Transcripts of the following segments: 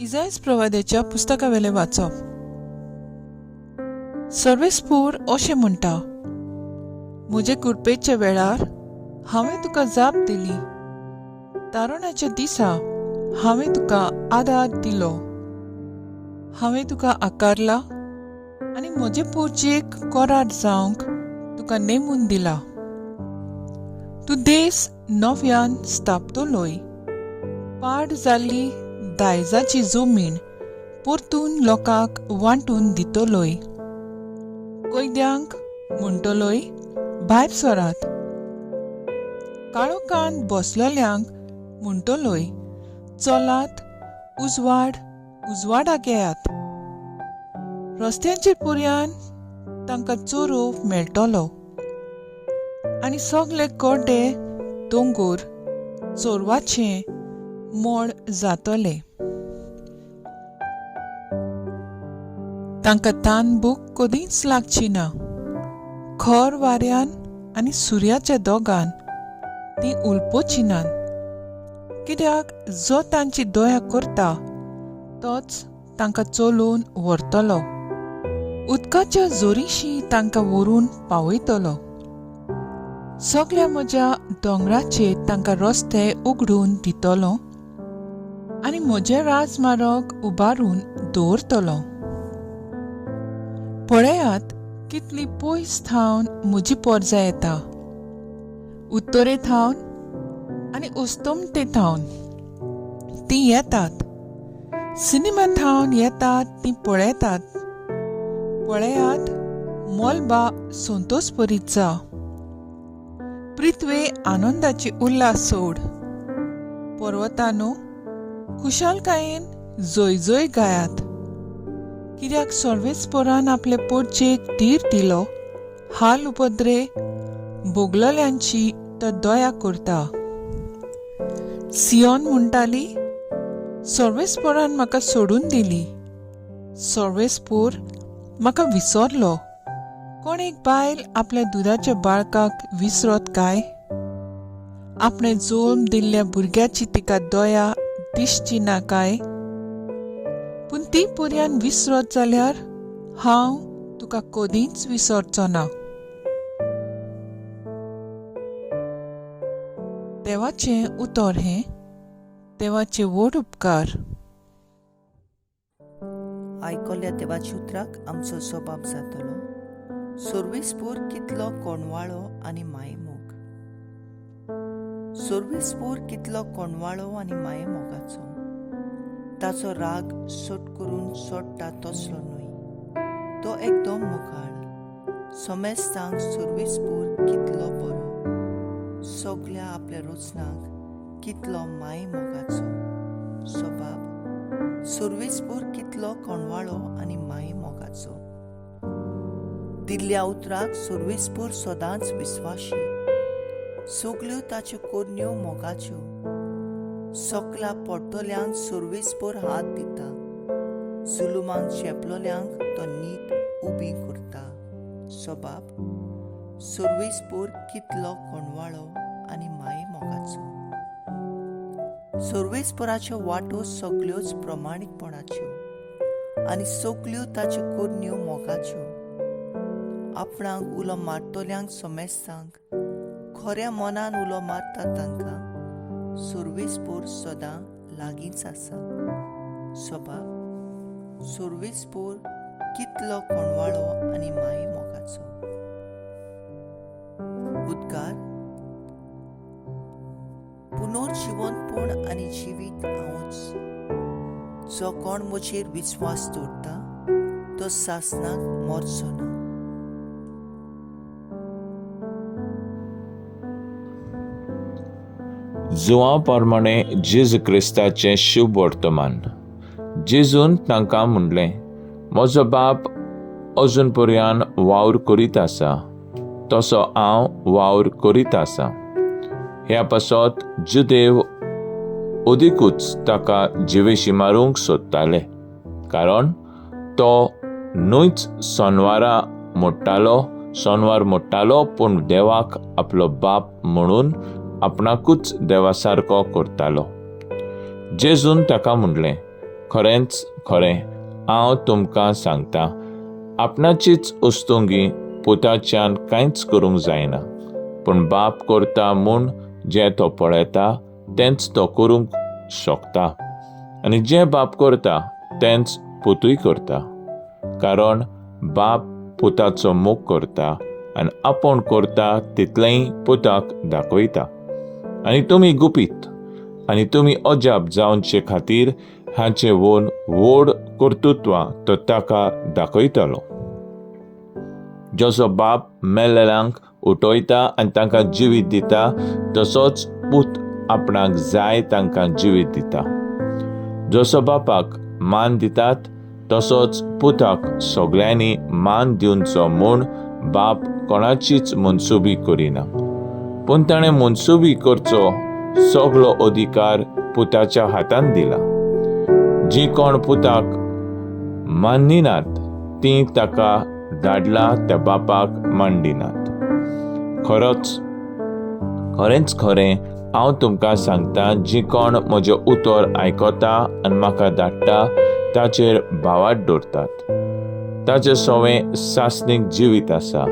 इजायस प्रवाद्याच्या पुस्तकावेले वाचप. सर्वेस्पूर अशें म्हणटा, म्हजे कुरपेच्या वेळार हांवें तुका जाप दिली, तारुणाच्या दिसा हांवें तुका आदार दिलो. हांवें तुका आकारला आनी म्हजे पोरचेक कोरार जावंक तुका नेमून दिला. तूं देस नव्यान स्थापतलोय, पाड जाल्ली दायजाची जमीन परतून लोकांक वांटून दितलोय. कैद्यांक म्हणटलोय, भायर सरात. काळोखांत बसलेल्यांक म्हणटलोय, चलात, उजवाडाक येयात. रस्त्यांचेर पर्यान तांकां चोरोवंक मेळटलो आनी सगळे कोड्डे दोंगर चोरवाचें मोड जातले. तांकां तानभूक कधीच लागची ना. खर वाऱ्यान आनी सुर्याच्या दोगान ती उलपोची नात, कित्याक जो तांची दया करता तोच तांकां चलोवन व्हरतलो. उदकाच्या जोरीशी तांकां व्हरून पावयतलो. सगळ्या म्हज्या दोंगराचेर तांकां रस्ते उगडून दितलो आनी म्हजे राजमार्ग उबारून दवरतलो. पळयात कितली पयस थावन म्हजी पर्जा येता. उत्तरे थावन आनी अस्तमते थावन ती येतात. सिनेमा थावन येतात ती पळयतात. पळयात, मोलबा संतोषभरीत जा. पृथ्वे आनंदाची उल्हास सोड. पर्वतानो, खुशालकायेन जय जय गायात. कित्याक सर्वेस्परान आपले पोरचेक धीर दिलो. हाल उपद्रे भोगलेल्यांची तो दया करता. सियोन म्हणटाली, सर्वेस्परान म्हाका सोडून दिली. सर्वेस्पूर म्हाका विसरलो. कोण एक बायल आपल्या दुधाच्या बाळकाक विसरत काय? आपणे जल्म दिल्ल्या भुरग्याची तिका दया दिसची ना काय? पूण ती पर्यान विसरत जाल्यार हांव तुका कधीच विसरचो ना. देवाचें उतर हें, देवाचे व्हड उपकार. आयकल्ल्या देवाच्या उतराक आमचो जबाब जातलो. सर्वेस्पूर कितलो कोणवाळो आनी मायेमोग. सर्वेस्पूर कितलो कोणवाळो आनी मायेमोगाचो. ताचो राग सट करून सोडटा तसलो न्हय. तो एकदम मोगाळ. समेस्तांक सर्वेस्पूर कितलो बरो. सगळ्या आपल्या रोचनाक कितलो मायेमोगाचो. स्वभाव सर्वेस्पूर कितलो कोणवाळो आनी मायेमोगाचो. दिल्ल्या उतराक सर्वेस्पूर सदांच विस्वाशी. सगल्यो ताच्यो कोरण्यो मोगाच्यो. सकला पडटल्यांक सर्वेस्पूर हात दिता. जुलुमांक चेपलोल्यांक तो नीट उबी करता. स्वभाव सर्वेस्पूर कितलो कोणवाळो आनी मायेमोगाचो. सर्वेस्पराच्यो वाटो सगल्योच प्रमाणीकपणाच्यो आनी सगल्यो ताच्यो कोरण्यो मोगाच्यो. आपणाक उलो मारतल्यांक समेस्तांक, खऱ्या मनान उलो मारता तांकां सर्वेस्पूर सदां लागींच आसा. स्वभाव सर्वेस्पूर कितलो कोणवाळो आनी मायेमोगाचो. उद्गार. पुनर्जीवनपूर्ण आनी जिवीत हांवच. जो कोण म्हजेर विस्वास दवरता तो सासनाक मरचो ना. जुवां प्रमाणे जेजू क्रिस्ताचें शुभ वर्तमान. जेजून तांकां म्हणलें, म्हजो बाप अजून पर्यान वावर करीत आसा, तसो हांव वावर करीत आसा. ह्या पासत जुदेव ओदीकूच ताका जिवेशी मारूंक सोदताले, कारण तो न्हूच सोनवार मोडटालो पूण देवाक आपलो बाप म्हणून आपणाकूच देवा सारको करतालो. जेजून ताका म्हणलें, खरेंच खरें हांव तुमकां सांगता, आपणाचीच उस्तुंगी पुताच्यान कांयच करूंक जायना, पूण बाप करता म्हूण जें तो पळयता तेंच तो करूंक शकता. आनी जें बाप करता तेंच पुतूय करता, कारण बाप पुताचो मोग करता आनी आपूण करता तितलेंय पुताक दाखयता. आनी तुमी गुपीत आनी तुमी अजाप जावचे खातीर हाचे व्हड कर्तुत्वां तो ताका दाखयतलो. जसो बाप मेल्लेल्यांक उठयता आनी तांकां जिवीत दिता, तसोच पूत आपणाक जाय तांकां जिवीत दिता. जसो बापाक मान दितात, तसोच पुताक सगळ्यांनी मान दिवचो म्हूण बाप कोणाचीच मनसुबी करिना, पूण ताणें मनसुबी करचो सगळो अधिकार पुताच्या हातांत दिला. जीं कोण पुताक मानिनात तीं ताका धाडला त्या बापाक मान दिनात. खरेंच खरें हांव तुमकां सांगता, जीं कोण म्हजें उतर आयकता आनी म्हाका धाडटा ताचेर भावार्थ दवरतात, ताचें सवें सासणीक जिवीत आसा.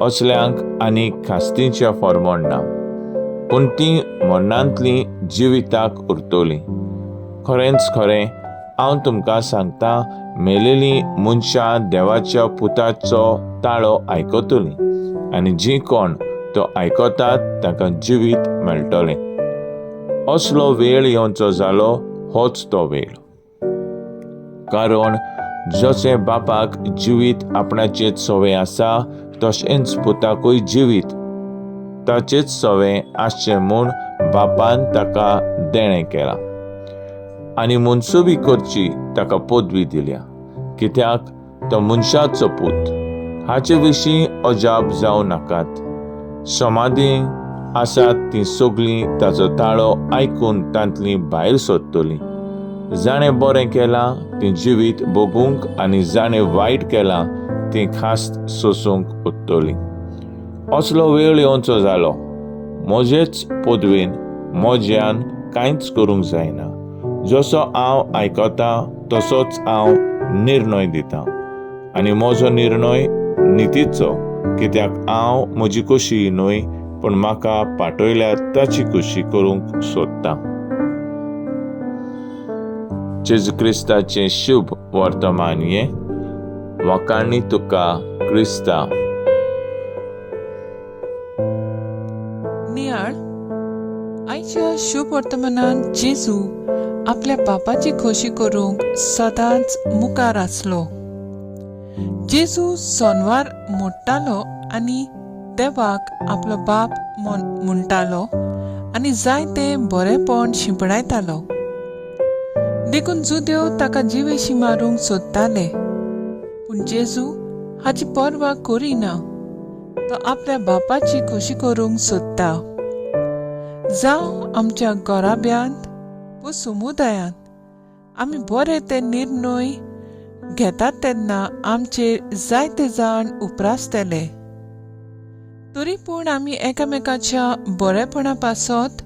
असल्यांक आनीक खास्तीचें फर्मोण ना, पूण तीं मरणांतलीं जिविताक उरतलीं. खरेंच खरें हांव तुमकां सांगता, मेलेलीं मनशां देवाच्या पुताचो ताळो आयकतलीं, आनी जीं कोण तो आयकतात तांकां जिवीत मेळटलें. असलो वेळ येवचो जालो, होच तो वेळ. कारण जशें बापाक जिवीत आपणाचेच सवें आसा, तशेंच पुताकूय जिवीत ताचेच सवें आसचें म्हूण बापान ताका देणें केलां. आनी मनसुबी करची ताका पदवी दिल्या, कित्याक तो मनशाचो पूत. हाचे विशीं अजाप जावं नाकात. समाधीं आसात तीं सगळीं ताचो ताळो आयकून तांतलीं भायर सरतलीं. जाणें बरें केलां तीं जिवीत भोगूंक आनी जाणें वायट केलां तीं खास्त सोंसूंक उत्तलीं. असलो वेळ येवचो जालो, म्हजेच पदवेन म्हज्यान कांयच करूंक जायना. जसो हांव आयकतां तसोच हांव निर्णय दितां, आनी म्हजो निर्णय नितीचो, कित्याक हांव म्हजी खोशी न्हय, पूण म्हाका पाठयल्या ताची खोशी करूंक सोदतां. जेजू क्रिस्ताचें शुभ वर्तमान हें. वखाणी तुका क्रिस्ता. नियाळ, आयच्या शुभ वर्तमानांत जेजू आपल्या बापाची खोशी करूंक सदांच मुखार आसलो. जेजू सोनवार मोडटालो आनी देवाक आपलो बाप म्हणटालो आनी जायते बरेपण शिंपडायतालो. देखून जुदेव ताका जिवेशी मारूंक सोदताले, पूण जेजू हाची पर्वा करिना. तो आपल्या बापाची खोशी करूंक सोदता. जावं आमच्या घराब्यांत व समुदायांत आमी बरे ते निर्णय घेतात तेन्ना आमचेर जायते जाण उप्रासतले. तरी पूण आमी एकामेकाच्या बरेपणा पासत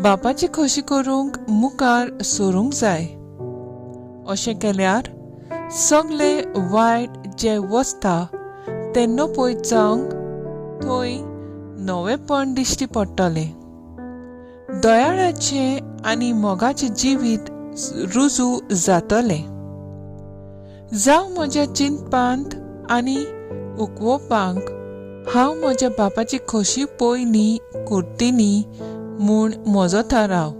बापाची खोशी करूंक मुखार सरूंक जाय. अशें केल्यार सगळे वायट जे वसता ते नपयत जावंक थंय नवेपण दिश्टी पडटलें. दयाळाचें आनी मोगाचें जिवीत रुजू जातलें. जावं म्हज्या चिंतपांत आनी उकवपांक हांव म्हज्या बापाची खोशी पयलीं करतलीं म्हूण म्हजो थाराव.